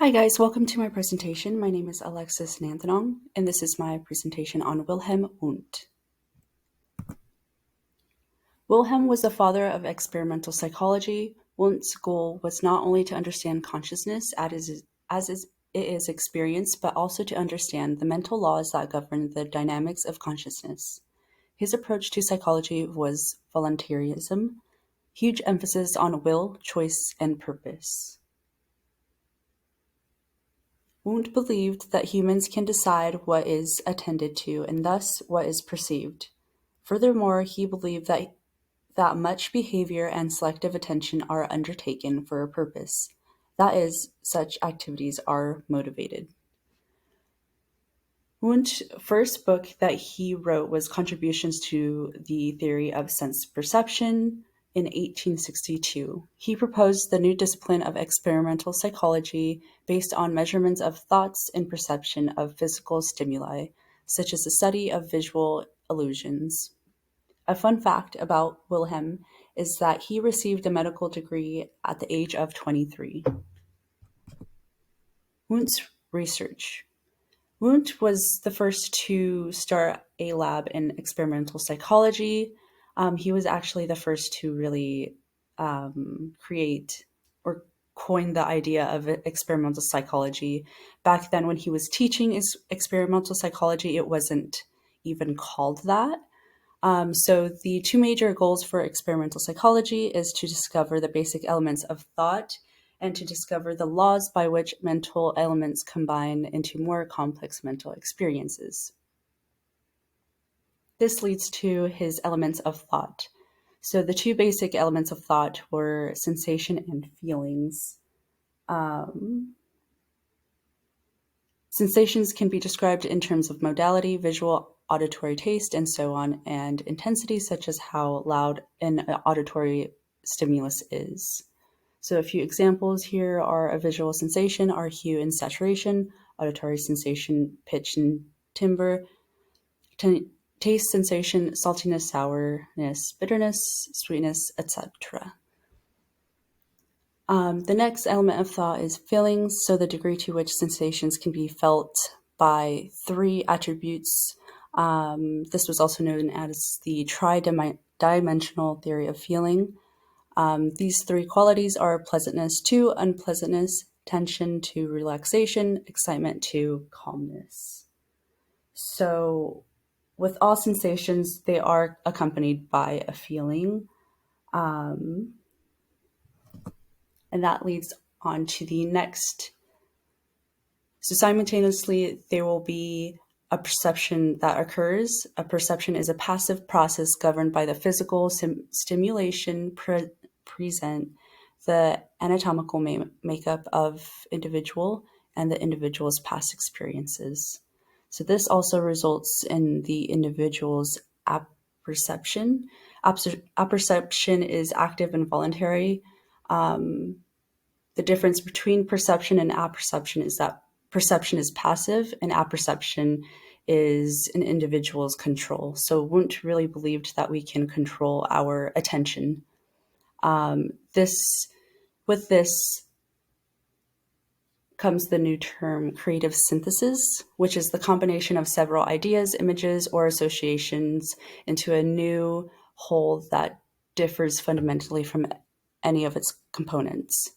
Hi guys, welcome to my presentation. My name is Alexis Nanthanong, and this is my presentation on Wilhelm Wundt. Wilhelm was the father of experimental psychology. Wundt's goal was not only to understand consciousness it is experienced, but also to understand the mental laws that govern the dynamics of consciousness. His approach to psychology was voluntarism, huge emphasis on will, choice, and purpose. Wundt believed that humans can decide what is attended to and thus what is perceived. Furthermore, he believed that much behavior and selective attention are undertaken for a purpose. That is, such activities are motivated. Wundt's first book that he wrote was Contributions to the Theory of Sense Perception in 1862. He proposed the new discipline of experimental psychology based on measurements of thoughts and perception of physical stimuli, such as the study of visual illusions. A fun fact about Wilhelm is that he received a medical degree at the age of 23. Wundt's research. Wundt was the first to start a lab in experimental psychology. He was actually the first to really create or coin the idea of experimental psychology. Back then, when he was teaching experimental psychology, it wasn't even called that. So the two major goals for experimental psychology is to discover the basic elements of thought and to discover the laws by which mental elements combine into more complex mental experiences. This leads to his elements of thought. So the two basic elements of thought were sensation and feelings. Sensations can be described in terms of modality, visual, auditory taste, and so on, and intensity, such as how loud an auditory stimulus is. So a few examples here are a visual sensation are hue and saturation, auditory sensation, pitch and timbre, taste sensation, saltiness, sourness, bitterness, sweetness, etc. The next element of thought is feelings, so the degree to which sensations can be felt by three attributes. This was also known as the tri-dimensional theory of feeling. These three qualities are pleasantness to unpleasantness, tension to relaxation, excitement to calmness. So with all sensations, they are accompanied by a feeling. And that leads on to the next. So simultaneously, there will be a perception that occurs. A perception is a passive process governed by the physical stimulation present, the anatomical makeup of individual, and the individual's past experiences. So this also results in the individual's apperception. Apperception is active and voluntary. The difference between perception and apperception is that perception is passive and apperception is an individual's control. So Wundt really believed that we can control our attention. With this comes the new term creative synthesis, which is the combination of several ideas, images, or associations into a new whole that differs fundamentally from any of its components.